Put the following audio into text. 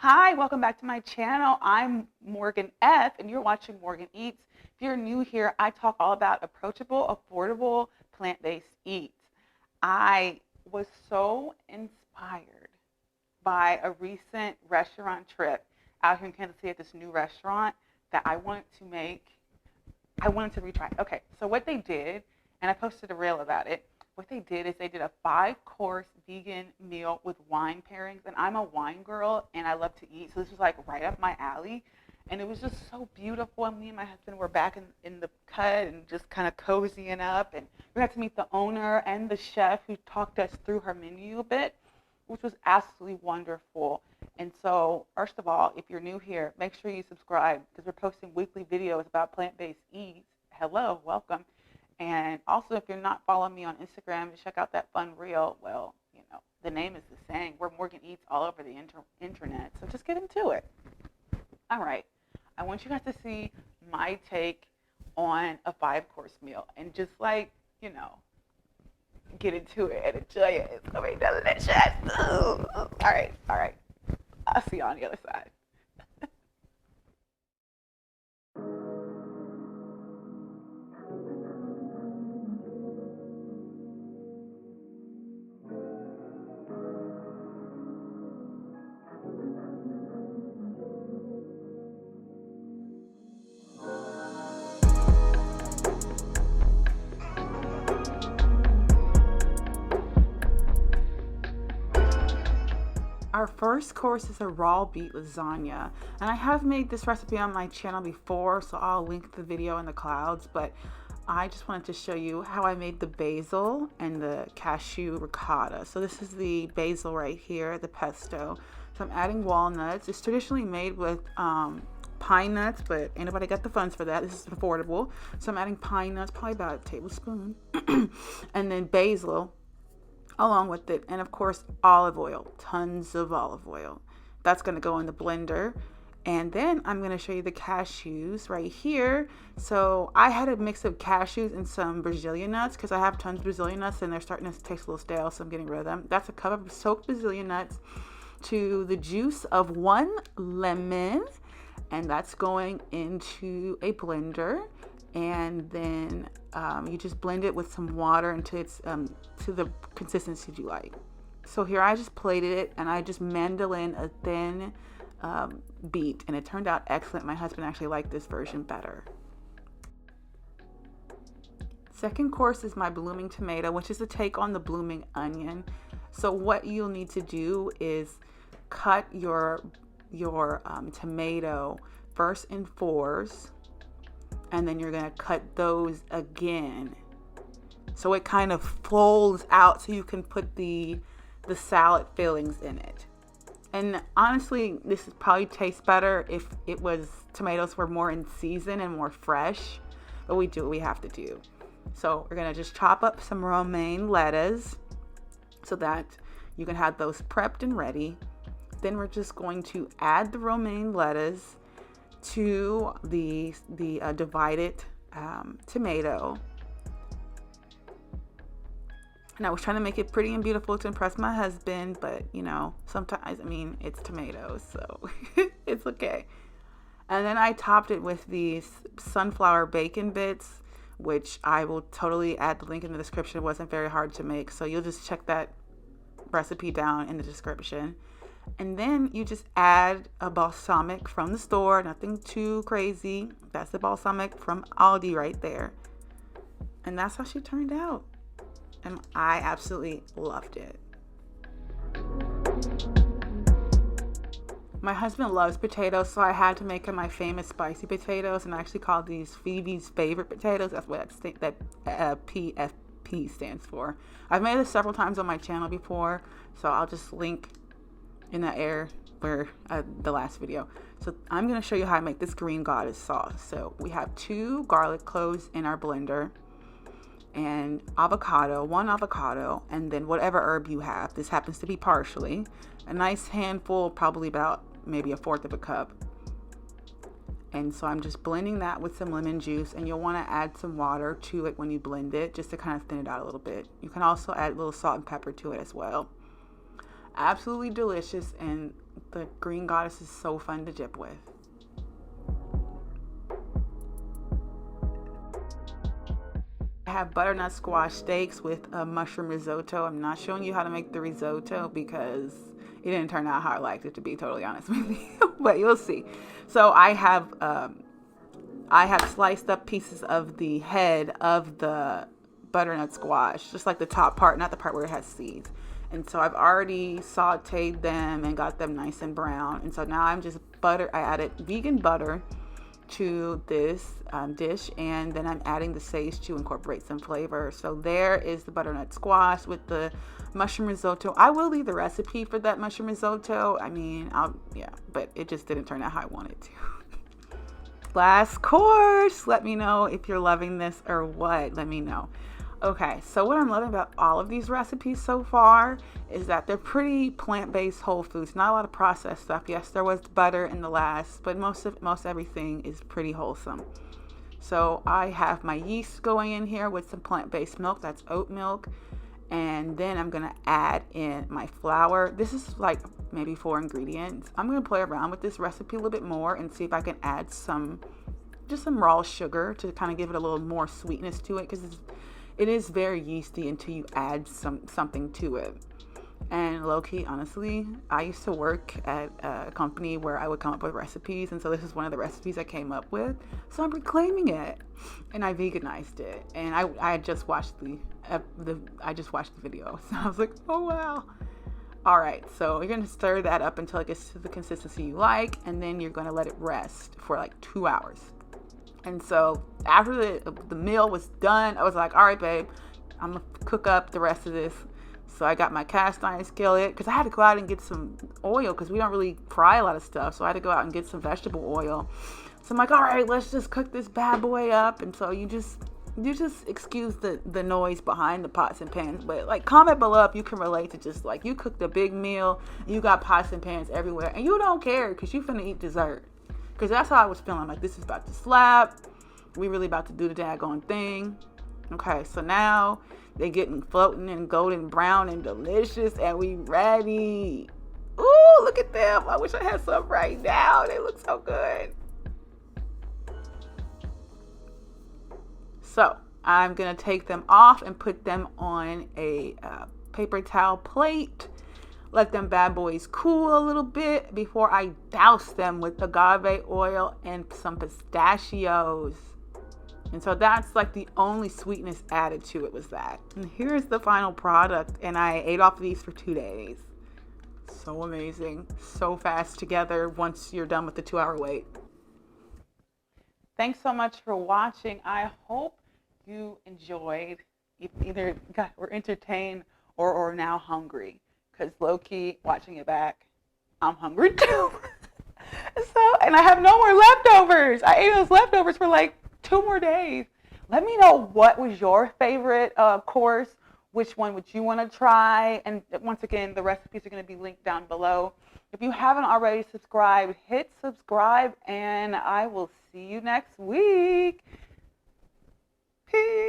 Hi, welcome back to my channel. I'm Morgan F. and you're watching Morgan Eats. If you're new here, I talk all about approachable, affordable, plant-based eats. I was so inspired by a recent restaurant trip out here in Kansas City at this new restaurant that I wanted to retry. Okay, so what they did, and I posted a reel about it, what they did is they did a 5-course vegan meal with wine pairings. And I'm a wine girl and I love to eat. So this was like right up my alley. And it was just so beautiful. And me and my husband were back in the cut and just kind of cozying up. And we got to meet the owner and the chef who talked us through her menu a bit, which was absolutely wonderful. And so, first of all, if you're new here, make sure you subscribe because we're posting weekly videos about plant-based eats. Hello, welcome. And also, if you're not following me on Instagram to check out that fun reel, well, you know, the name is the same. We're Morgan Eats all over the internet. So just get into it. All right. I want you guys to see my take on a 5-course meal and just get into it and enjoy it. It's going to be delicious. Ooh. All right. I'll see you on the other side. Our first course is a raw beet lasagna, and I have made this recipe on my channel before, so I'll link the video in the clouds, but I just wanted to show you how I made the basil and the cashew ricotta. So this is the basil right here, the pesto. So I'm adding walnuts. It's traditionally made with pine nuts, but anybody got the funds for that. This is affordable. So I'm adding pine nuts, probably about a tablespoon, and then basil along with it, and of course olive oil, tons of olive oil. That's going to go in the blender. And then I'm going to show you the cashews right here. So I had a mix of cashews and some Brazilian nuts because I have tons of Brazilian nuts and they're starting to taste a little stale, so I'm getting rid of them. That's a cup of soaked Brazilian nuts to the juice of 1 lemon, and that's going into a blender. And then you just blend it with some water until it's to the consistency you like. So here I just plated it and I just mandolin a thin beet, and it turned out excellent. My husband actually liked this version better. Second course is my blooming tomato, which is a take on the blooming onion. So what you'll need to do is cut your tomato first in 4s, and then you're going to cut those again so it kind of folds out so you can put the salad fillings in it. And honestly, this would probably taste better if tomatoes were more in season and more fresh, but we do what we have to do. So we're going to just chop up some romaine lettuce so that you can have those prepped and ready. Then we're just going to add the romaine lettuce to the divided tomato. And I was trying to make it pretty and beautiful to impress my husband, but you know, sometimes, I mean, it's tomatoes, so it's okay. And then I topped it with these sunflower bacon bits, which I will totally add the link in the description. It wasn't very hard to make, so you'll just check that recipe down in the description. And then you just add a balsamic from the store, nothing too crazy. That's the balsamic from Aldi right there. And that's how she turned out. And I absolutely loved it. My husband loves potatoes, so I had to make him my famous spicy potatoes, and I actually call these Phoebe's favorite potatoes. That's what that PFP stands for. I've made this several times on my channel before, so I'll just link in the air where the last video. So I'm going to show you how I make this green goddess sauce. So we have 2 garlic cloves in our blender, and one avocado, and then whatever herb you have. This happens to be parsley, a nice handful, probably about maybe 1/4 of a cup. And so I'm just blending that with some lemon juice, and you'll want to add some water to it when you blend it, just to kind of thin it out a little bit. You can also add a little salt and pepper to it as well. Absolutely delicious, and The green goddess is so fun to dip with. I have butternut squash steaks with a mushroom risotto. I'm not showing you how to make the risotto because it didn't turn out how I liked it, to be totally honest with you, but you'll see. So I have sliced up pieces of the head of the butternut squash, just like the top part, not the part where it has seeds. And so I've already sauteed them and got them nice and brown. And so now I'm just I added vegan butter to this dish, and then I'm adding the sage to incorporate some flavor. So there is the butternut squash with the mushroom risotto. I will leave the recipe for that mushroom risotto. I mean, but it just didn't turn out how I wanted to. Last course. Let me know if you're loving this or what. Let me know. Okay, so what I'm loving about all of these recipes so far is that they're pretty plant-based whole foods. Not a lot of processed stuff. Yes, there was butter in the last, but most everything is pretty wholesome. So I have my yeast going in here with some plant-based milk. That's oat milk. And then I'm going to add in my flour. This is like maybe 4 ingredients. I'm going to play around with this recipe a little bit more and see if I can add just some raw sugar to kind of give it a little more sweetness to it, because it is very yeasty until you add something to it. And low-key, honestly, I used to work at a company where I would come up with recipes, and so this is one of the recipes I came up with. So I'm reclaiming it, and I veganized it. And I just watched the video, so I was like, oh wow. All right, so you're gonna stir that up until it gets to the consistency you like, and then you're gonna let it rest for like 2 hours. And so after the meal was done, I was like, all right, babe, I'm gonna cook up the rest of this. So I got my cast iron skillet, because I had to go out and get some oil, because we don't really fry a lot of stuff. So I had to go out and get some vegetable oil. So I'm like, all right, let's just cook this bad boy up. And so you just excuse the noise behind the pots and pans. But like, comment below if you can relate to just like, you cooked a big meal, you got pots and pans everywhere, and you don't care because you finna eat dessert. Because that's how I was feeling. Like, this is about to slap. We really about to do the daggone thing. Okay, so now they're getting floating and golden brown and delicious, and we ready. Ooh, look at them. I wish I had some right now. They look so good. So I'm going to take them off and put them on a paper towel plate. Let them bad boys cool a little bit before I douse them with agave oil and some pistachios. And so that's like the only sweetness added to it was that. And here's the final product. And I ate off of these for 2 days. So amazing. So fast together once you're done with the 2-hour wait. Thanks so much for watching. I hope you enjoyed, either were entertained or now hungry. Because low-key, watching it back, I'm hungry too. And I have no more leftovers. I ate those leftovers for like 2 more days. Let me know what was your favorite course. Which one would you want to try? And once again, the recipes are going to be linked down below. If you haven't already subscribed, hit subscribe, and I will see you next week. Peace.